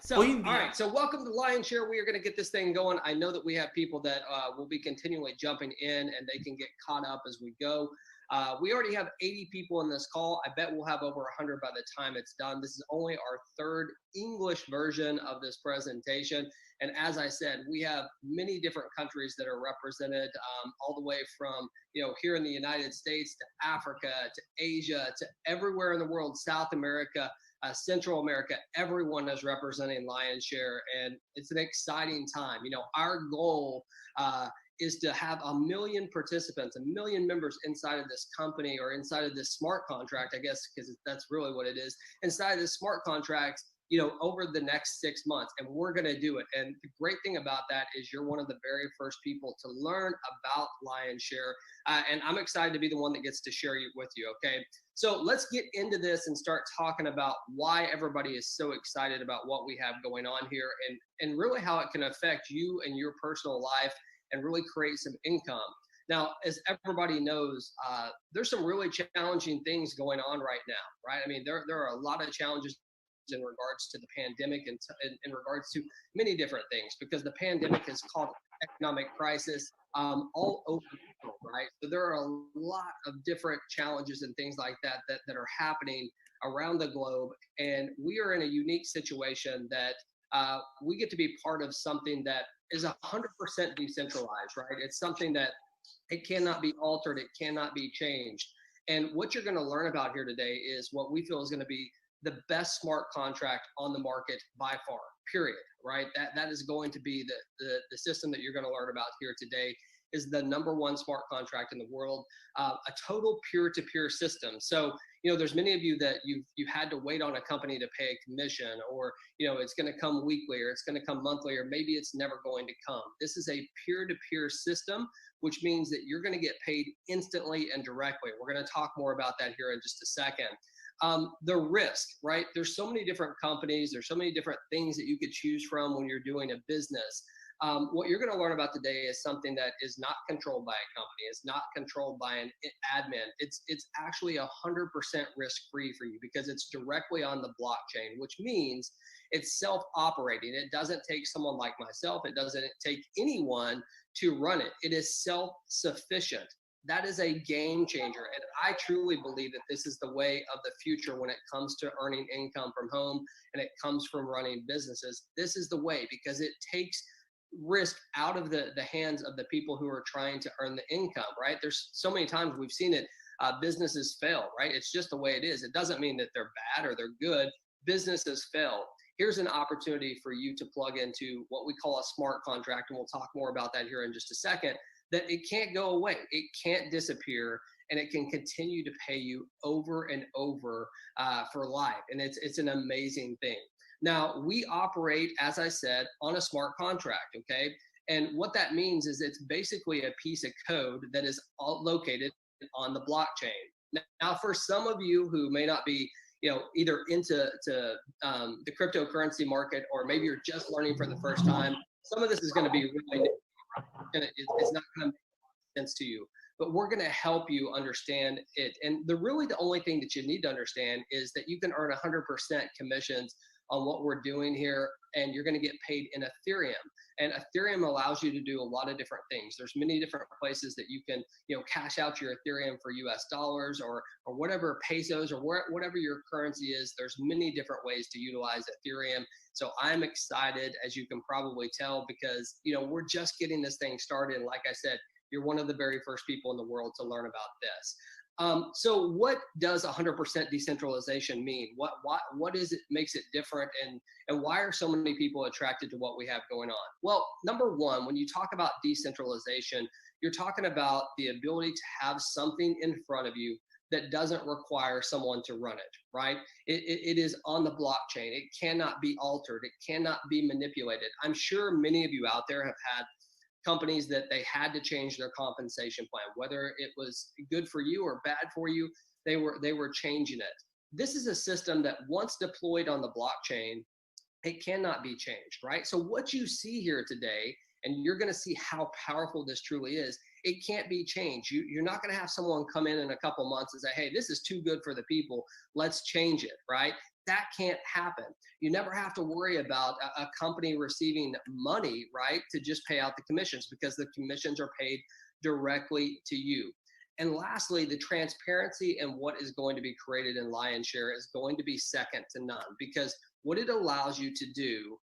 So, all right. So welcome to LionShare. We are going to get this thing going. I know that we have people that will be continually jumping in and they can get caught up as we go. We already have 80 people in this call. I bet we'll have over 100 by the time it's done. This is only our third English version of this presentation. And as I said, we have many different countries that are represented, all the way from, here in the United States to Africa, to Asia, to everywhere in the world, South America, Central America. Everyone is representing LionShare, and it's an exciting time. Our goal is to have 1 million participants, 1 million members inside of this company, or inside of this smart contract, I guess, because that's really what it is, inside of this smart contract, over the next 6 months. And we're going to do it. And the great thing about that is you're one of the very first people to learn about LionShare. And I'm excited to be the one that gets to share it with you. Okay. So let's get into this and start talking about why everybody is so excited about what we have going on here, and really how it can affect you and your personal life and really create some income. Now, as everybody knows, there's some really challenging things going on right now, right? I mean, there are a lot of challenges in regards to the pandemic and in regards to many different things, because the pandemic has caused economic crisis all over the world, right? So there are a lot of different challenges and things like that are happening around the globe. And we are in a unique situation that we get to be part of something that is 100% decentralized, right? It's something that it cannot be altered. It cannot be changed. And what you're going to learn about here today is what we feel is going to be the best smart contract on the market by far, period, right? That is going to be the system that you're going to learn about here today is the #1 smart contract in the world, a total peer-to-peer system. So, there's many of you that you've had to wait on a company to pay a commission, or, it's going to come weekly, or it's going to come monthly, or maybe it's never going to come. This is a peer-to-peer system, which means that you're going to get paid instantly and directly. We're going to talk more about that here in just a second. The risk, right? There's so many different companies. There's so many different things that you could choose from when you're doing a business. What you're going to learn about today is something that is not controlled by a company. It's not controlled by an admin. It's actually 100% risk-free for you, because it's directly on the blockchain, which means it's self-operating. It doesn't take someone like myself. It doesn't take anyone to run it. It is self-sufficient. That is a game changer. And I truly believe that this is the way of the future when it comes to earning income from home and it comes from running businesses. This is the way, because it takes risk out of the hands of the people who are trying to earn the income, right? There's so many times we've seen it, businesses fail, right? It's just the way it is. It doesn't mean that they're bad or they're good. Businesses fail. Here's an opportunity for you to plug into what we call a smart contract, and we'll talk more about that here in just a second, that it can't go away. It can't disappear, and it can continue to pay you over and over for life. And it's an amazing thing. Now, we operate, as I said, on a smart contract, okay? And what that means is it's basically a piece of code that is located on the blockchain. Now, for some of you who may not be, either into the cryptocurrency market, or maybe you're just learning for the first time, some of this is going to be really new. It's not going to make sense to you, but we're going to help you understand it. And the only thing that you need to understand is that you can earn 100% commissions on what we're doing here, and you're going to get paid in Ethereum. And Ethereum allows you to do a lot of different things. There's many different places that you can, cash out your Ethereum for US dollars or whatever, pesos, or whatever your currency is. There's many different ways to utilize Ethereum. So I'm excited, as you can probably tell, because, we're just getting this thing started. Like I said, you're one of the very first people in the world to learn about this. So what does 100% decentralization mean? What is it makes it different, and why are so many people attracted to what we have going on? Well, number one, when you talk about decentralization, you're talking about the ability to have something in front of you that doesn't require someone to run it, right? It is on the blockchain. It cannot be altered. It cannot be manipulated. I'm sure many of you out there have had companies that they had to change their compensation plan, whether it was good for you or bad for you, they were changing it. This is a system that once deployed on the blockchain, it cannot be changed, right? So what you see here today, and you're going to see how powerful this truly is, it can't be changed. You're not going to have someone come in a couple months and say, hey, this is too good for the people, let's change it, right? that can't happen. You never have to worry about a company receiving money, right, to just pay out the commissions, because the commissions are paid directly to you. And lastly, the transparency and what is going to be created in LionShare is going to be second to none, because what it allows you to do,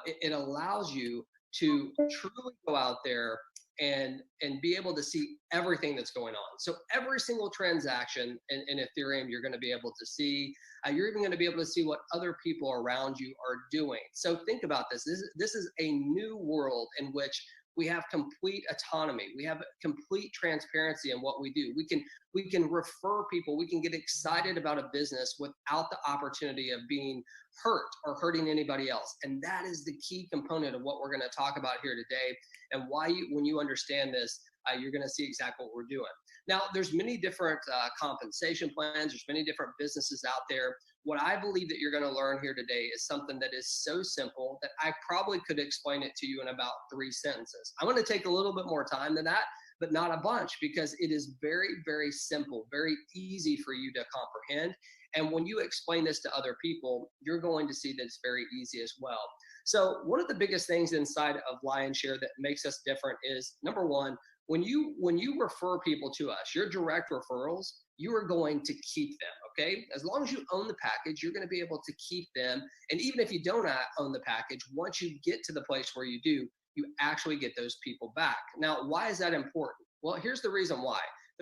it allows you to truly go out there and be able to see everything that's going on. So every single transaction in Ethereum, you're going to be able to see. You're even going to be able to see what other people around you are doing. So think about this. This is a new world in which we have complete autonomy. We have complete transparency in what we do. We can refer people. We can get excited about a business without the opportunity of being hurt or hurting anybody else. And that is the key component of what we're going to talk about here today, and why when you understand this, you're going to see exactly what we're doing. Now, there's many different compensation plans. There's many different businesses out there. What I believe that you're going to learn here today is something that is so simple that I probably could explain it to you in about 3 sentences. I'm going to take a little bit more time than that, but not a bunch, because it is very, very simple, very easy for you to comprehend. And when you explain this to other people, you're going to see that it's very easy as well. So one of the biggest things inside of LionShare that makes us different is, number one, when you refer people to us, your direct referrals, you are going to keep them, okay? As long as you own the package, you're going to be able to keep them. And even if you don't own the package, once you get to the place where you do, you actually get those people back. Now, why is that important? Well, here's the reason why.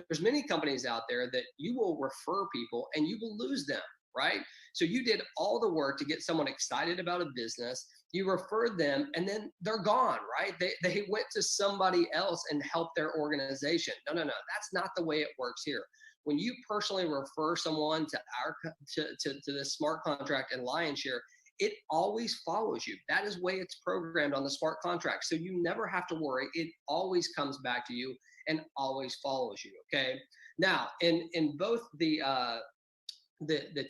There's many companies out there that you will refer people and you will lose them, right? So you did all the work to get someone excited about a business, you referred them, and then they're gone, right? They went to somebody else and helped their organization. No, that's not the way it works here. When you personally refer someone to this smart contract and LionShare, it always follows you. That is the way it's programmed on the smart contract. So you never have to worry. It always comes back to you and always follows you, okay? Now, in both the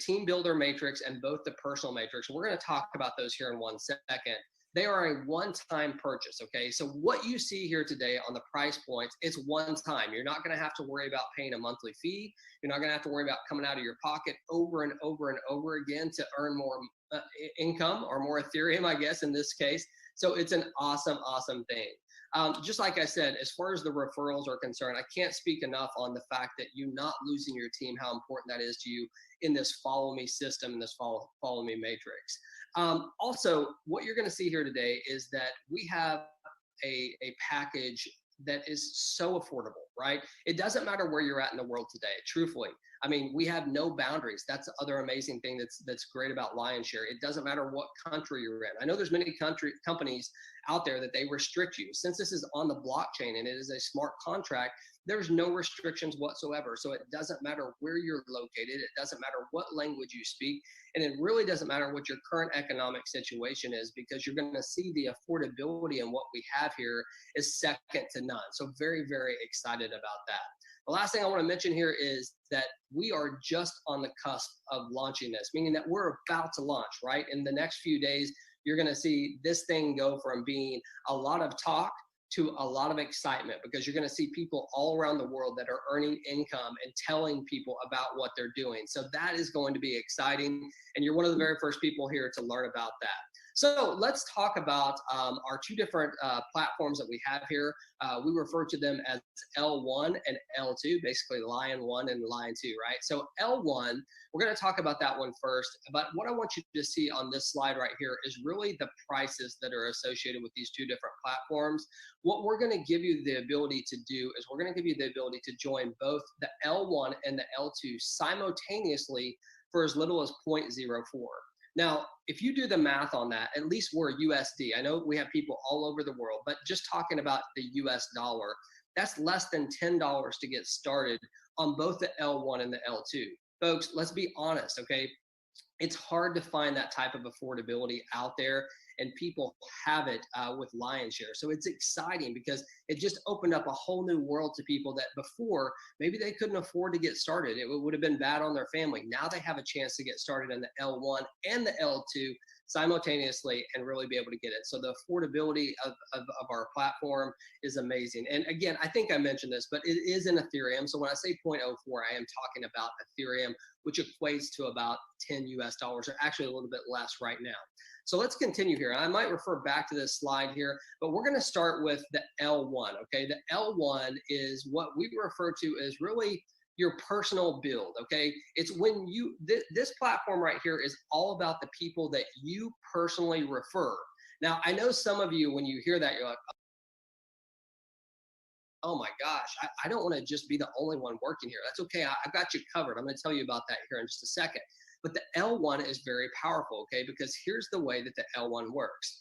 team builder matrix and both the personal matrix, we're going to talk about those here in 1 second. They are a one-time purchase, okay? So what you see here today on the price points, it's one time. You're not going to have to worry about paying a monthly fee. You're not going to have to worry about coming out of your pocket over and over and over again to earn more income, or more Ethereum, I guess, in this case. So it's an awesome, awesome thing. Just like I said, as far as the referrals are concerned, I can't speak enough on the fact that you not losing your team, how important that is to you in this follow me system, in this follow me matrix. Also, what you're going to see here today is that we have a package that is so affordable, right? It doesn't matter where you're at in the world today, truthfully. I mean, we have no boundaries. That's the other amazing thing that's great about LionShare. It doesn't matter what country you're in. I know there's many companies out there that they restrict you. Since this is on the blockchain and it is a smart contract, there's no restrictions whatsoever. So it doesn't matter where you're located. It doesn't matter what language you speak. And it really doesn't matter what your current economic situation is, because you're going to see the affordability in what we have here is second to none. So very, very excited about that. The last thing I want to mention here is that we are just on the cusp of launching this, meaning that we're about to launch, right? In the next few days, you're going to see this thing go from being a lot of talk to a lot of excitement, because you're going to see people all around the world that are earning income and telling people about what they're doing. So that is going to be exciting, and you're one of the very first people here to learn about that. So let's talk about our 2 different platforms that we have here. We refer to them as L1 and L2, basically Lion 1 and Lion 2, right? So L1, we're going to talk about that one first, but what I want you to see on this slide right here is really the prices that are associated with these 2 different platforms. What we're going to give you the ability to do is we're going to give you the ability to join both the L1 and the L2 simultaneously for as little as 0.04. Now, if you do the math on that, at least we're USD. I know we have people all over the world, but just talking about the US dollar, that's less than $10 to get started on both the L1 and the L2. Folks, let's be honest, okay? It's hard to find that type of affordability out there, and people have it with LionShare. So it's exciting because it just opened up a whole new world to people that before maybe they couldn't afford to get started. It would have been bad on their family. Now they have a chance to get started in the L1 and the L2 simultaneously and really be able to get it. So the affordability of our platform is amazing. And again, I think I mentioned this, but it is in Ethereum. So when I say 0.04, I am talking about Ethereum, which equates to about 10 US dollars, or actually a little bit less right now. So let's continue here. I might refer back to this slide here, but we're going to start with the L1. Okay, the L1 is what we refer to as really your personal build. Okay, it's when you this platform right here is all about the people that you personally refer. Now, I know some of you, when you hear that, you're like, oh my gosh, I don't want to just be the only one working here. That's okay. I've got you covered. I'm going to tell you about that here in just a second. But the L1 is very powerful, okay, because here's the way that the L1 works.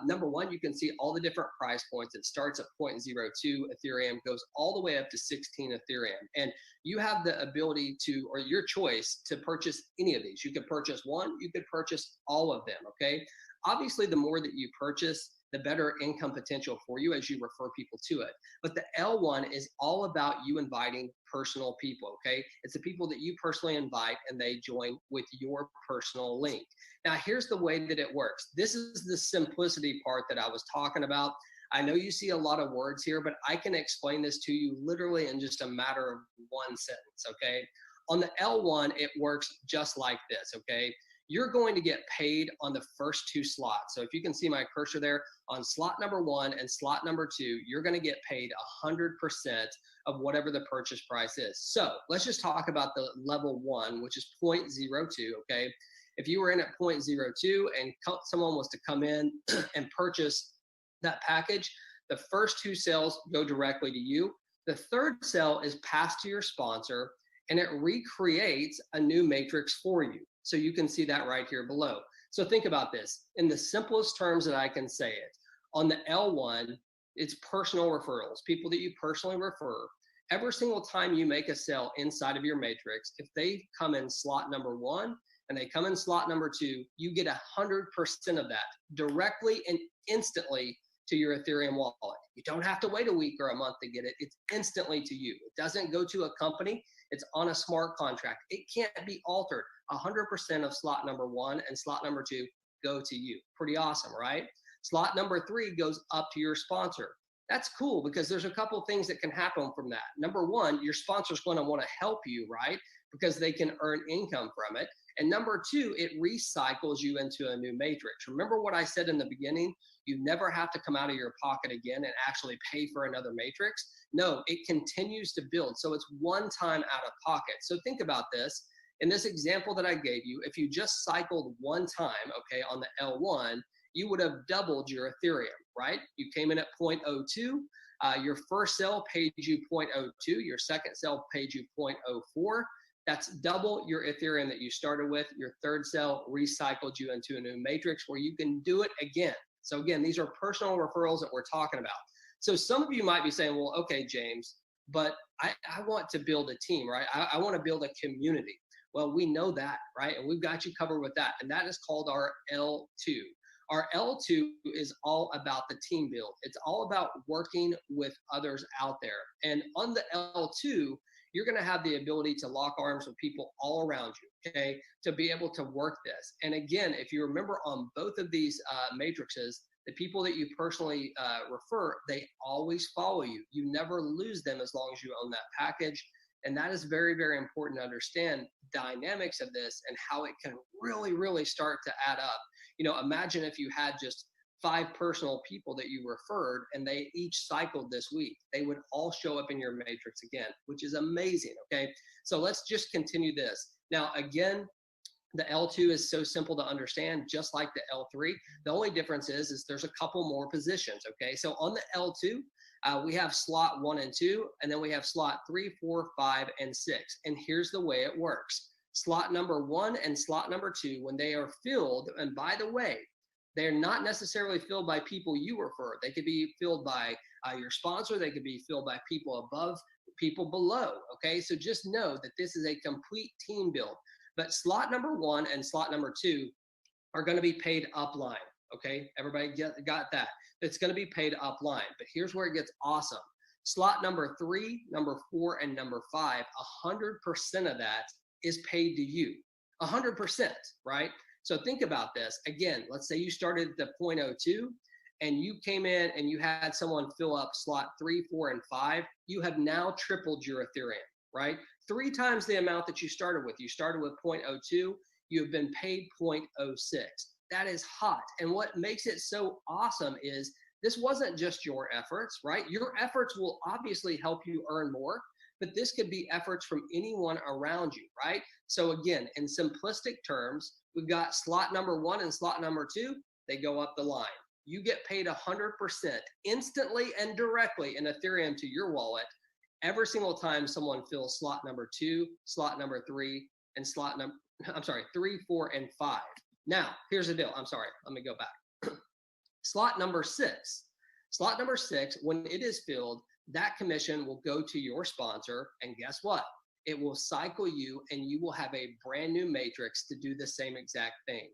Number one, you can see all the different price points. It starts at 0.02 Ethereum, goes all the way up to 16 Ethereum. And you have the ability to, or your choice, to purchase any of these. You could purchase one, you could purchase all of them, okay? Obviously, the more that you purchase, the better income potential for you as you refer people to it. But the L1 is all about you inviting personal people, okay? It's the people that you personally invite and they join with your personal link. Now, here's the way that it works. This is the simplicity part that I was talking about. I know you see a lot of words here, but I can explain this to you literally in just a matter of one sentence, okay? On the L1, it works just like this, okay? You're going to get paid on the first two slots. So if you can see my cursor there, on slot number 1 and slot number 2, you're going to get paid 100% of whatever the purchase price is. So let's just talk about the level 1, which is 0.02, okay? If you were in at 0.02 and someone was to come in and purchase that package, the first 2 sales go directly to you. The third sale is passed to your sponsor, and it recreates a new matrix for you. So you can see that right here below. So think about this in the simplest terms that I can say it. On the L1, it's personal referrals, people that you personally refer. Every single time you make a sale inside of your matrix, if they come in slot number 1 and they come in slot number 2, you get 100% of that directly and instantly to your Ethereum wallet. You don't have to wait a week or a month to get it. It's instantly to you. It doesn't go to a company. It's on a smart contract. It can't be altered. 100% of slot number 1 and slot number 2 go to you. Pretty awesome, right? Slot number 3 goes up to your sponsor. That's cool because there's a couple things that can happen from that. Number 1, your sponsor's going to want to help you, right? Because they can earn income from it. And number 2, it recycles you into a new matrix. Remember what I said in the beginning? You never have to come out of your pocket again and actually pay for another matrix. No, it continues to build. So it's one time out of pocket. So think about this. In this example that I gave you, if you just cycled one time, okay, on the L1, you would have doubled your Ethereum, right? You came in at 0.02. Your first sale paid you 0.02. Your second sale paid you 0.04. That's double your Ethereum that you started with. Your third sale recycled you into a new matrix where you can do it again. So again, these are personal referrals that we're talking about. So some of you might be saying, well, okay, James, but I want to build a team, right? I want to build a community. Well, we know that, right? And we've got you covered with that. And that is called our L2. Our L2 is all about the team build. It's all about working with others out there. And on the L2, you're going to have the ability to lock arms with people all around you, okay, to be able to work this. And again, if you remember on both of these matrices, the people that you personally refer, they always follow you. You never lose them as long as you own that package. And that is very, very important to understand dynamics of this and how it can really, really start to add up. You know, imagine if you had just 5 personal people that you referred and they each cycled this week. They would all show up in your matrix again, which is amazing, okay? So let's just continue this. Now, again, the L2 is so simple to understand, just like the L3. The only difference is there's a couple more positions, okay? So on the L2, we have slot 1 and 2, and then we have slot 3, 4, 5, and 6. And here's the way it works. Slot number 1 and slot number 2, when they are filled, and by the way, they're not necessarily filled by people you refer. They could be filled by your sponsor. They could be filled by people above, people below, okay? So just know that this is a complete team build. But slot number 1 and slot number 2 are going to be paid upline, okay? Everybody got that? It's going to be paid upline. But here's where it gets awesome. Slot number 3, number 4, and number 5, 100% of that is paid to you. 100%, right? So think about this. Again, let's say you started at the 0.02 and you came in and you had someone fill up slot 3, 4, and 5. You have now tripled your Ethereum, right? 3 times the amount that you started with. You started with 0.02. You have been paid 0.06. That is hot. And what makes it so awesome is this wasn't just your efforts, right? Your efforts will obviously help you earn more, but this could be efforts from anyone around you, right? So again, in simplistic terms, we've got slot number 1 and slot number 2, they go up the line. You get paid 100% instantly and directly in Ethereum to your wallet every single time someone fills slot number 2, slot number 3, and 3, 4, and 5. Now, here's the deal. I'm sorry, let me go back. Slot number 6. Slot number 6, when it is filled, that commission will go to your sponsor, and guess what? It will cycle you, and you will have a brand new matrix to do the same exact thing.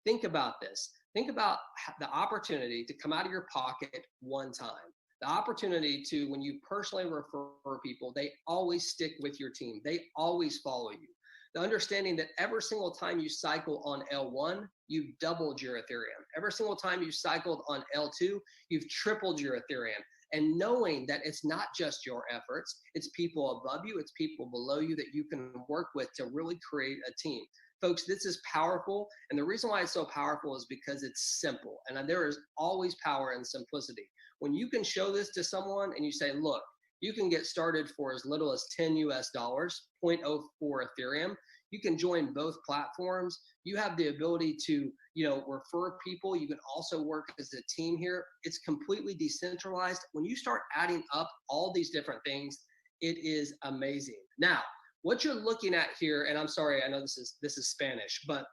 Think about this. Think about the opportunity to come out of your pocket one time. The opportunity to, when you personally refer people, they always stick with your team. They always follow you. The understanding that every single time you cycle on L1, you've doubled your Ethereum. Every single time you cycled on L2, you've tripled your Ethereum. And knowing that it's not just your efforts, it's people above you, it's people below you that you can work with to really create a team. Folks, this is powerful. And the reason why it's so powerful is because it's simple. And there is always power in simplicity. When you can show this to someone and you say, look, you can get started for as little as $10 US, 0.04 Ethereum. You can join both platforms. You have the ability to, refer people. You can also work as a team here. It's completely decentralized. When you start adding up all these different things, it is amazing. Now, what you're looking at here, and I'm sorry, I know this is Spanish, but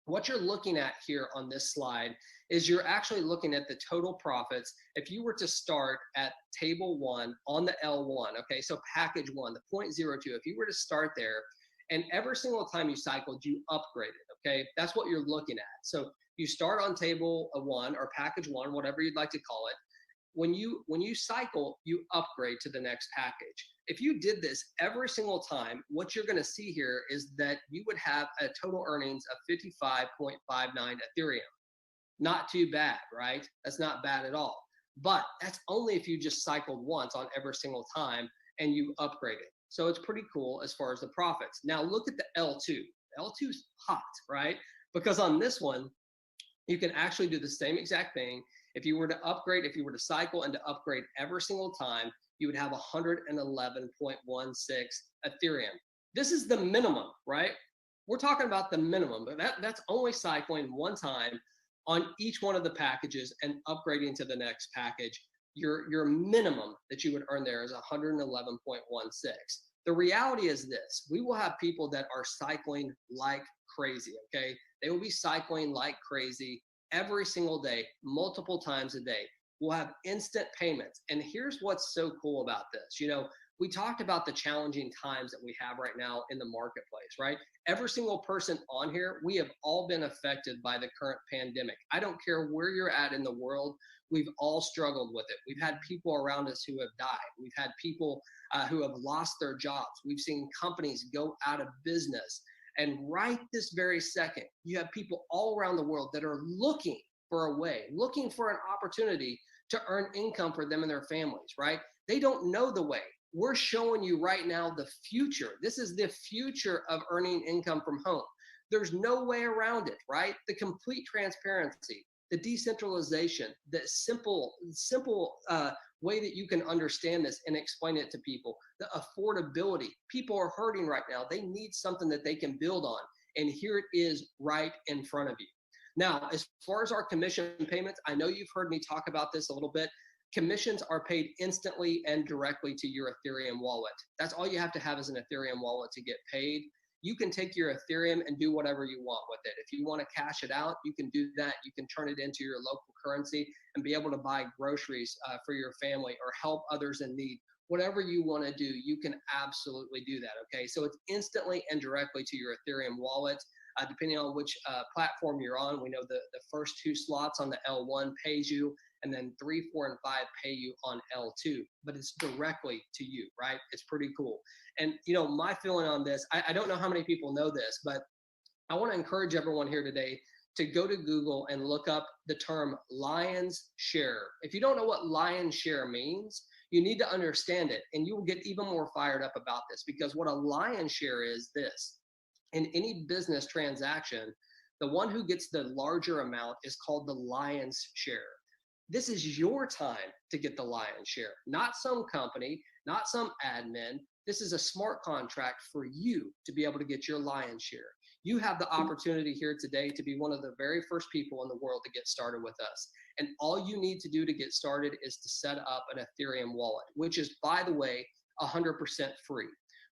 what you're looking at here on this slide is you're actually looking at the total profits. If you were to start at table 1 on the L1, okay, so package 1, the 0.02, if you were to start there, and every single time you cycled, you upgraded, okay? That's what you're looking at. So you start on table 1 or package 1, whatever you'd like to call it. When you cycle, you upgrade to the next package. If you did this every single time, what you're gonna see here is that you would have a total earnings of 55.59 Ethereum. Not too bad, right? That's not bad at all. But that's only if you just cycled once on every single time and you upgraded. So it's pretty cool as far as the profits. Now look at the L2. L2's hot, right? Because on this one, you can actually do the same exact thing. If you were to upgrade, if you were to cycle and to upgrade every single time, you would have 111.16 Ethereum. This is the minimum, right? We're talking about the minimum, but that's only cycling one time on each one of the packages and upgrading to the next package. Your minimum that you would earn there is 111.16. The reality is this: we will have people that are cycling like crazy, okay? They will be cycling like crazy every single day, multiple times a day. We'll have instant payments. And here's what's so cool about this. We talked about the challenging times that we have right now in the marketplace, right? Every single person on here, we have all been affected by the current pandemic. I don't care where you're at in the world, we've all struggled with it. We've had people around us who have died. We've had people who have lost their jobs. We've seen companies go out of business. And right this very second, you have people all around the world that are looking for a way, looking for an opportunity to earn income for them and their families, right? They don't know the way. We're showing you right now the future. This is the future of earning income from home. There's no way around it, right? The complete transparency, the decentralization, the simple way that you can understand this and explain it to people, the affordability. People are hurting right now. They need something that they can build on. And here it is right in front of you. Now, as far as our commission payments, I know you've heard me talk about this a little bit. Commissions are paid instantly and directly to your Ethereum wallet. That's all you have to have is an Ethereum wallet to get paid. You can take your Ethereum and do whatever you want with it. If you want to cash it out, you can do that. You can turn it into your local currency and be able to buy groceries for your family or help others in need. Whatever you want to do, you can absolutely do that, okay? So it's instantly and directly to your Ethereum wallet. Depending on which platform you're on, we know the first 2 slots on the L1 pays you, and then 3, 4, and 5 pay you on L2, but it's directly to you, right? It's pretty cool. And my feeling on this, I don't know how many people know this, but I want to encourage everyone here today to go to Google and look up the term LionShare. If you don't know what LionShare means, you need to understand it, and you will get even more fired up about this, because what a LionShare is this. In any business transaction, the one who gets the larger amount is called the lion's share. This is your time to get the lion's share, not some company, not some admin. This is a smart contract for you to be able to get your lion's share. You have the opportunity here today to be one of the very first people in the world to get started with us. And all you need to do to get started is to set up an Ethereum wallet, which is, by the way, 100% free.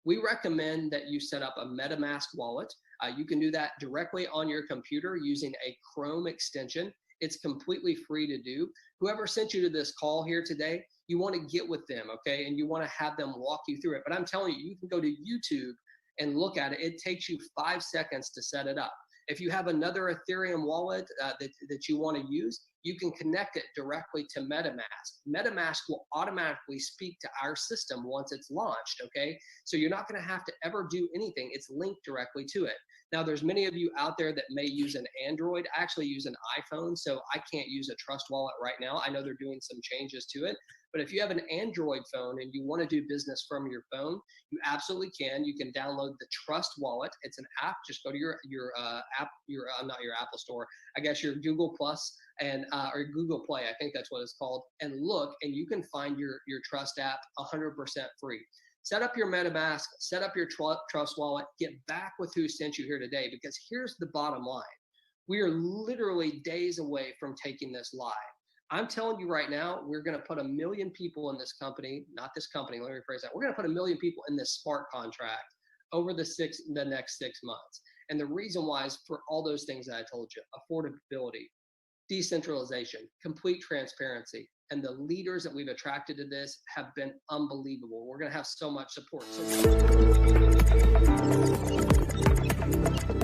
We recommend that you set up a MetaMask wallet. You can do that directly on your computer using a Chrome extension. It's completely free to do. Whoever sent you to this call here today, you want to get with them, okay? And you want to have them walk you through it. But I'm telling you, you can go to YouTube and look at it. It takes you 5 seconds to set it up. If you have another Ethereum wallet that you want to use, you can connect it directly to MetaMask. MetaMask will automatically speak to our system once it's launched, okay? So you're not going to have to ever do anything. It's linked directly to it. Now, there's many of you out there that may use an Android. I actually use an iPhone, so I can't use a Trust Wallet right now. I know they're doing some changes to it. But if you have an Android phone and you want to do business from your phone, you absolutely can. You can download the Trust Wallet. It's an app. Just go to your not your Apple Store, I guess your Google Plus and or Google Play, I think that's what it's called, and look, and you can find your Trust app 100% free. Set up your MetaMask, set up your Trust Wallet, get back with who sent you here today, because here's the bottom line. We are literally days away from taking this live. I'm telling you right now, we're going to put 1 million people in this company, not this company, let me rephrase that. We're going to put 1 million people in this smart contract over the next 6 months. And the reason why is for all those things that I told you: affordability, decentralization, complete transparency. And the leaders that we've attracted to this have been unbelievable. We're going to have so much support. So